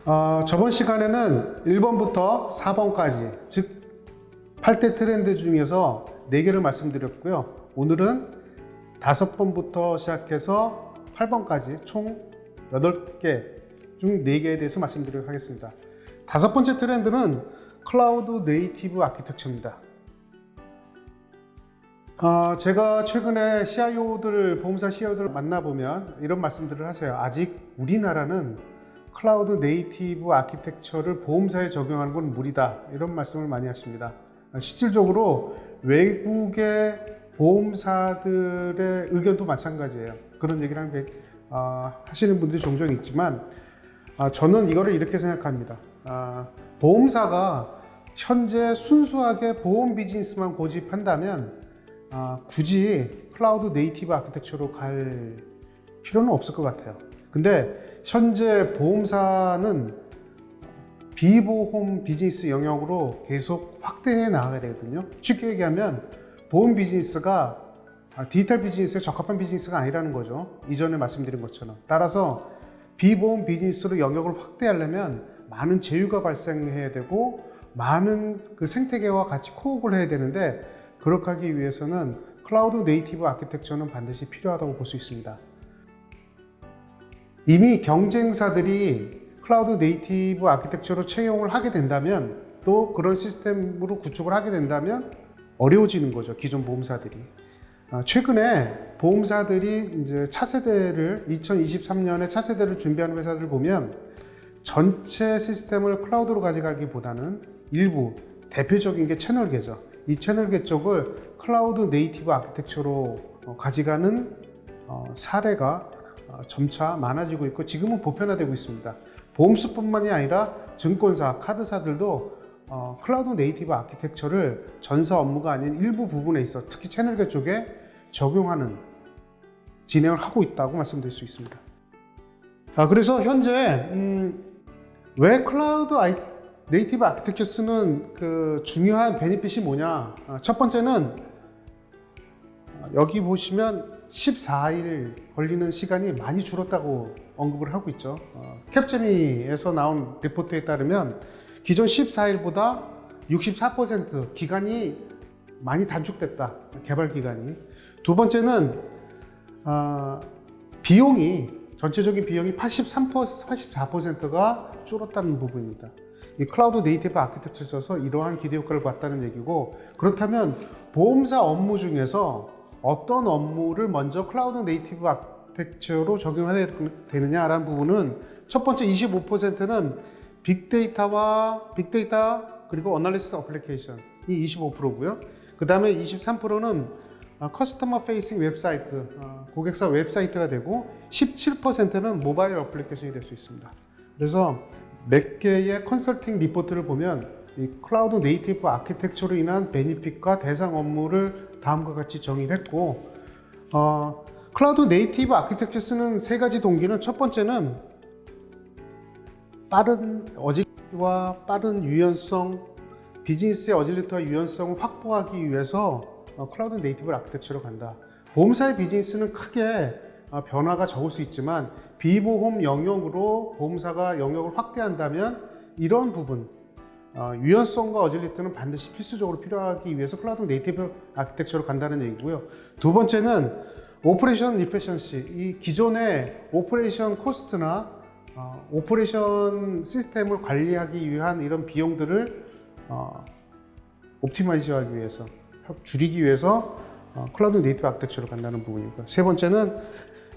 저번 시간에는 1번부터 4번까지, 즉 8대 트렌드 중에서 4개를 말씀드렸고요. 오늘은 5번부터 시작해서 8번까지 총 8개 중 4개에 대해서 말씀드리도록 하겠습니다. 5번째 트렌드는 클라우드 네이티브 아키텍처입니다. 제가 최근에 보험사 CIO들을 만나보면 이런 말씀들을 하세요. 아직 우리나라는 클라우드 네이티브 아키텍처를 보험사에 적용하는 건 무리다, 이런 말씀을 많이 하십니다. 실질적으로 외국의 보험사들의 의견도 마찬가지예요. 그런 얘기를 하시는 분들이 종종 있지만, 저는 이거를 이렇게 생각합니다. 보험사가 현재 순수하게 보험 비즈니스만 고집한다면 굳이 클라우드 네이티브 아키텍처로 갈 필요는 없을 것 같아요. 근데 현재 보험사는 비보험 비즈니스 영역으로 계속 확대해 나가야 되거든요. 쉽게 얘기하면 보험 비즈니스가 디지털 비즈니스에 적합한 비즈니스가 아니라는 거죠. 이전에 말씀드린 것처럼. 따라서 비보험 비즈니스로 영역을 확대하려면 많은 제휴가 발생해야 되고 많은 그 생태계와 같이 코업을 해야 되는데, 그렇게 하기 위해서는 클라우드 네이티브 아키텍처는 반드시 필요하다고 볼 수 있습니다. 이미 경쟁사들이 클라우드 네이티브 아키텍처로 채용을 하게 된다면, 또 그런 시스템으로 구축을 하게 된다면 어려워지는 거죠, 기존 보험사들이. 최근에 보험사들이 이제 차세대를 2023년에 차세대를 준비하는 회사들을 보면 전체 시스템을 클라우드로 가져가기보다는 일부 대표적인 게 채널계죠. 이 채널계 쪽을 클라우드 네이티브 아키텍처로 가져가는 사례가 점차 많아지고 있고, 지금은 보편화되고 있습니다. 보험수뿐만이 아니라 증권사, 카드사들도 클라우드 네이티브 아키텍처를 전사 업무가 아닌 일부 부분에 있어, 특히 채널계 쪽에 적용하는, 진행을 하고 있다고 말씀드릴 수 있습니다. 그래서 현재 왜 클라우드 네이티브 아키텍처 쓰는 그 중요한 베니핏이 뭐냐? 첫 번째는 여기 보시면 14일 걸리는 시간이 많이 줄었다고 언급을 하고 있죠. 캡제미에서 나온 리포트에 따르면 기존 14일보다 64% 기간이 많이 단축됐다, 개발 기간이. 두 번째는 전체적인 비용이 84%가 줄었다는 부분입니다. 이 클라우드 네이티브 아키텍처를 써서 이러한 기대 효과를 봤다는 얘기고, 그렇다면 보험사 업무 중에서 어떤 업무를 먼저 클라우드 네이티브 아키텍처로 적용해야 되느냐라는 부분은, 첫 번째 25%는 빅데이터 그리고 어널리시스 어플리케이션, 이 25%고요. 그 다음에 23%는 커스터머 페이싱 웹사이트, 고객사 웹사이트가 되고, 17%는 모바일 어플리케이션이 될 수 있습니다. 그래서 몇 개의 컨설팅 리포트를 보면 이 클라우드 네이티브 아키텍처로 인한 베니핏과 대상 업무를 다음과 같이 정의를 했고, 클라우드 네이티브 아키텍처 쓰는 3가지 동기는, 첫 번째는 빠른 어질리티와 빠른 유연성, 비즈니스의 어질리티와 유연성을 확보하기 위해서 클라우드 네이티브 아키텍처로 간다. 보험사의 비즈니스는 크게 변화가 적을 수 있지만 비보험 영역으로 보험사가 영역을 확대한다면 이런 부분, 유연성과 어질리티는 반드시 필수적으로 필요하기 위해서 클라우드 네이티브 아키텍처로 간다는 얘기고요. 두 번째는 오퍼레이션 이피션시, 이 기존의 오퍼레이션 코스트나 오퍼레이션 시스템을 관리하기 위한 이런 비용들을 옵티마이즈하기 위해서, 줄이기 위해서 클라우드 네이티브 아키텍처로 간다는 부분이고요. 세 번째는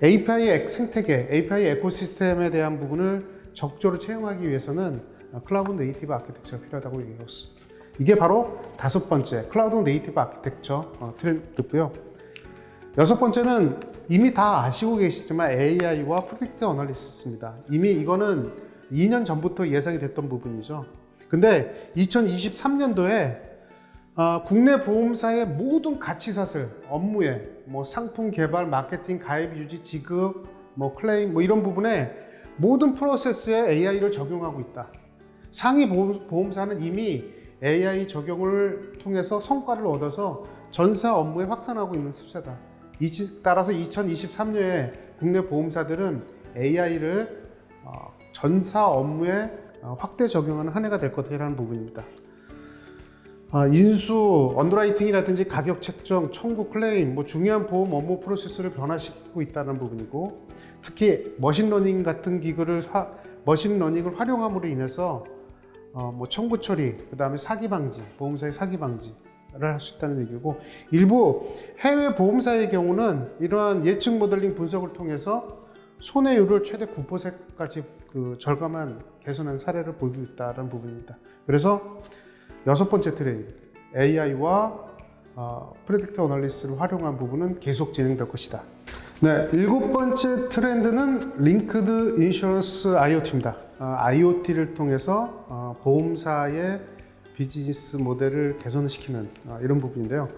API 생태계, API 에코시스템에 대한 부분을 적절히 채용하기 위해서는 클라우드 네이티브 아키텍처가 필요하다고 얘기하고 있습니다. 이게 바로 5번째 클라우드 네이티브 아키텍처 트렌드고요. 6번째는 이미 다 아시고 계시지만 AI와 프리딕티브 어널리시스입니다. 이미 이거는 2년 전부터 예상이 됐던 부분이죠. 근데 2023년도에 국내 보험사의 모든 가치사슬, 업무에 상품 개발, 마케팅, 가입 유지, 지급, 클레임 이런 부분에 모든 프로세스에 AI를 적용하고 있다. 상위 보험사는 이미 AI 적용을 통해서 성과를 얻어서 전사 업무에 확산하고 있는 추세다. 따라서 2023년에 국내 보험사들은 AI를 전사 업무에 확대 적용하는 한 해가 될 것이라는 부분입니다. 인수, 언더라이팅이라든지 가격 책정, 청구, 클레임, 중요한 보험 업무 프로세스를 변화시키고 있다는 부분이고, 특히 머신러닝 같은 머신러닝을 활용함으로 인해서 청구 처리, 그 다음에 사기 방지, 보험사의 사기 방지를 할 수 있다는 얘기고, 일부 해외 보험사의 경우는 이러한 예측 모델링 분석을 통해서 손해율을 최대 9%까지 절감한 개선한 사례를 보이고 있다는 부분입니다. 그래서 6번째 트렌드, AI와 프레딕터 어널리시스를 활용한 부분은 계속 진행될 것이다. 네, 7번째 트렌드는 링크드 인슈런스 IoT입니다. IoT를 통해서 보험사의 비즈니스 모델을 개선시키는 이런 부분인데요.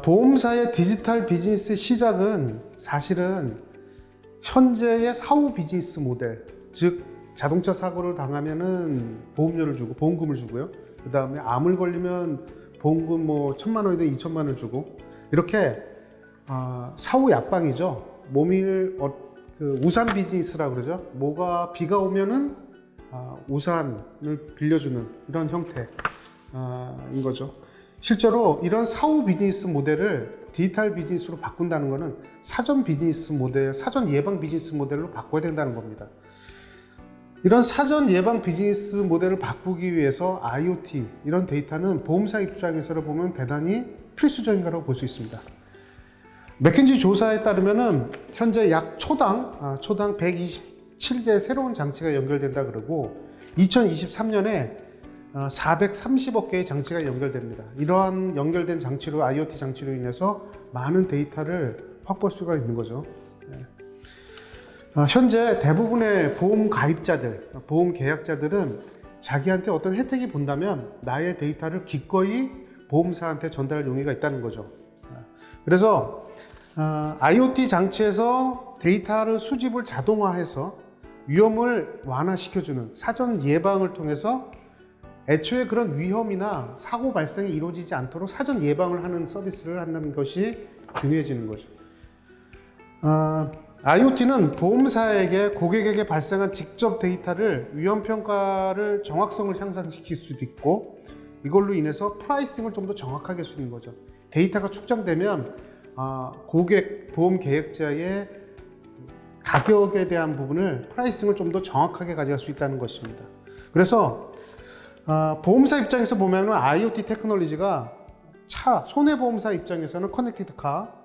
보험사의 디지털 비즈니스의 시작은 사실은 현재의 사후 비즈니스 모델, 즉 자동차 사고를 당하면은 보험료를 주고 보험금을 주고요. 그 다음에 암을 걸리면 보험금 1,000만 원이든 2,000만 원을 주고, 이렇게 사후 약방이죠. 우산 비즈니스라고 그러죠. 비가 오면은 우산을 빌려주는 이런 형태인 거죠. 실제로 이런 사후 비즈니스 모델을 디지털 비즈니스로 바꾼다는 것은 사전 비즈니스 모델, 사전 예방 비즈니스 모델로 바꿔야 된다는 겁니다. 이런 사전 예방 비즈니스 모델을 바꾸기 위해서 IoT, 이런 데이터는 보험사 입장에서 보면 대단히 필수적인 거라고 볼 수 있습니다. 맥킨지 조사에 따르면 현재 약 초당 127개의 새로운 장치가 연결된다 그러고, 2023년에 430억 개의 장치가 연결됩니다. 이러한 연결된 장치로, IoT 장치로 인해서 많은 데이터를 확보할 수가 있는 거죠. 현재 대부분의 보험 가입자들, 보험 계약자들은 자기한테 어떤 혜택이 본다면 나의 데이터를 기꺼이 보험사한테 전달할 용의가 있다는 거죠. 그래서 IoT 장치에서 데이터를 수집을 자동화해서 위험을 완화시켜주는 사전 예방을 통해서 애초에 그런 위험이나 사고 발생이 이루어지지 않도록 사전 예방을 하는 서비스를 한다는 것이 중요해지는 거죠. IoT는 보험사에게 고객에게 발생한 직접 데이터를 위험평가를 정확성을 향상시킬 수도 있고, 이걸로 인해서 프라이싱을 좀 더 정확하게 할 수 있는 거죠. 데이터가 축적되면 보험 계획자의 가격에 대한 부분을, 프라이싱을 좀 더 정확하게 가져갈 수 있다는 것입니다. 그래서 보험사 입장에서 보면 IoT 테크놀로지가 손해보험사 입장에서는 커넥티드카,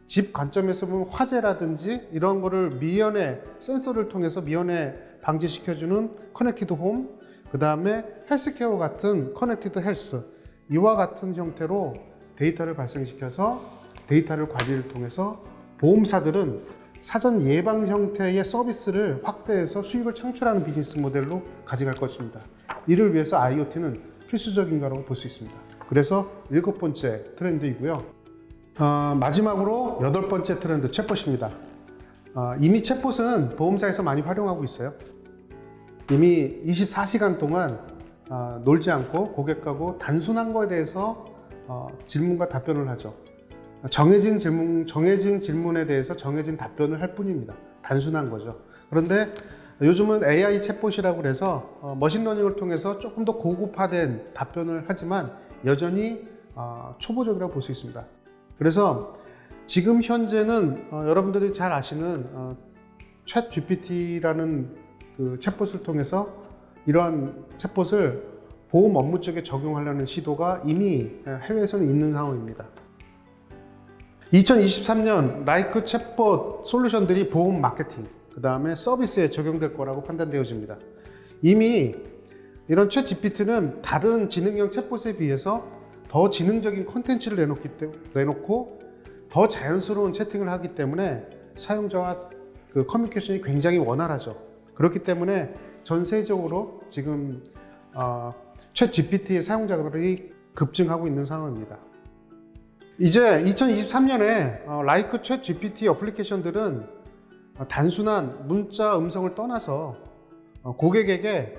집 관점에서 보면 화재라든지 이런 거를 미연에 센서를 통해서 미연에 방지시켜주는 커넥티드 홈, 그 다음에 헬스케어 같은 커넥티드 헬스, 이와 같은 형태로 데이터를 발생시켜서 데이터를 관리를 통해서 보험사들은 사전 예방 형태의 서비스를 확대해서 수익을 창출하는 비즈니스 모델로 가져갈 것입니다. 이를 위해서 IoT는 필수적인 거라고 볼 수 있습니다. 그래서 7번째 트렌드이고요. 마지막으로 8번째 트렌드, 챗봇입니다. 이미 챗봇은 보험사에서 많이 활용하고 있어요. 이미 24시간 동안 놀지 않고 고객하고 단순한 거에 대해서 질문과 답변을 하죠. 정해진 질문에 대해서 정해진 답변을 할 뿐입니다. 단순한 거죠. 그런데 요즘은 AI 챗봇이라고 해서 머신러닝을 통해서 조금 더 고급화된 답변을 하지만 여전히 초보적이라고 볼 수 있습니다. 그래서 지금 현재는 여러분들이 잘 아시는 챗 GPT라는 그 챗봇을 통해서 이러한 챗봇을 보험 업무 쪽에 적용하려는 시도가 이미 해외에서는 있는 상황입니다. 2023년 라이크 챗봇 솔루션들이 보험 마케팅, 그 다음에 서비스에 적용될 거라고 판단되어집니다. 이미 이런 챗 GPT는 다른 지능형 챗봇에 비해서 더 지능적인 콘텐츠를 내놓고 더 자연스러운 채팅을 하기 때문에 사용자와 그 커뮤니케이션이 굉장히 원활하죠. 그렇기 때문에 전 세계적으로 지금 챗 GPT의 사용자들이 급증하고 있는 상황입니다. 이제 2023년에 라이크 챗 GPT 어플리케이션들은 단순한 문자 음성을 떠나서 고객에게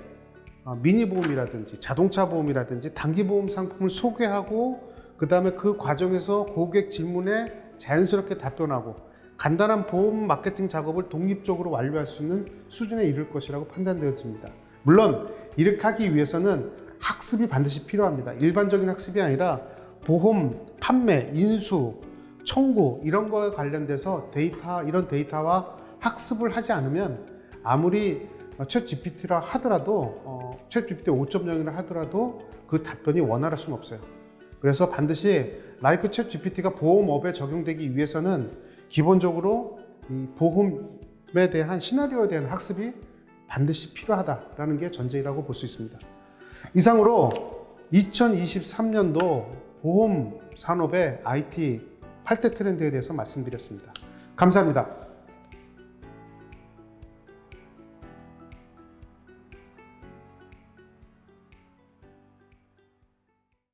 미니보험이라든지 자동차 보험이라든지 단기보험 상품을 소개하고, 그 다음에 그 과정에서 고객 질문에 자연스럽게 답변하고, 간단한 보험 마케팅 작업을 독립적으로 완료할 수 있는 수준에 이를 것이라고 판단되어집니다. 물론 이렇게 하기 위해서는 학습이 반드시 필요합니다. 일반적인 학습이 아니라 보험, 판매, 인수, 청구 이런 거에 관련돼서 이런 데이터와 학습을 하지 않으면 아무리 챗 GPT라 하더라도 챗 GPT 5.0이라 하더라도 그 답변이 원활할 수는 없어요. 그래서 반드시 라이크 챗 GPT가 보험업에 적용되기 위해서는 기본적으로 이 보험에 대한 시나리오에 대한 학습이 반드시 필요하다라는 게 전제라고 볼 수 있습니다. 이상으로 2023년도 보험 산업의 IT 8대 트렌드에 대해서 말씀드렸습니다. 감사합니다.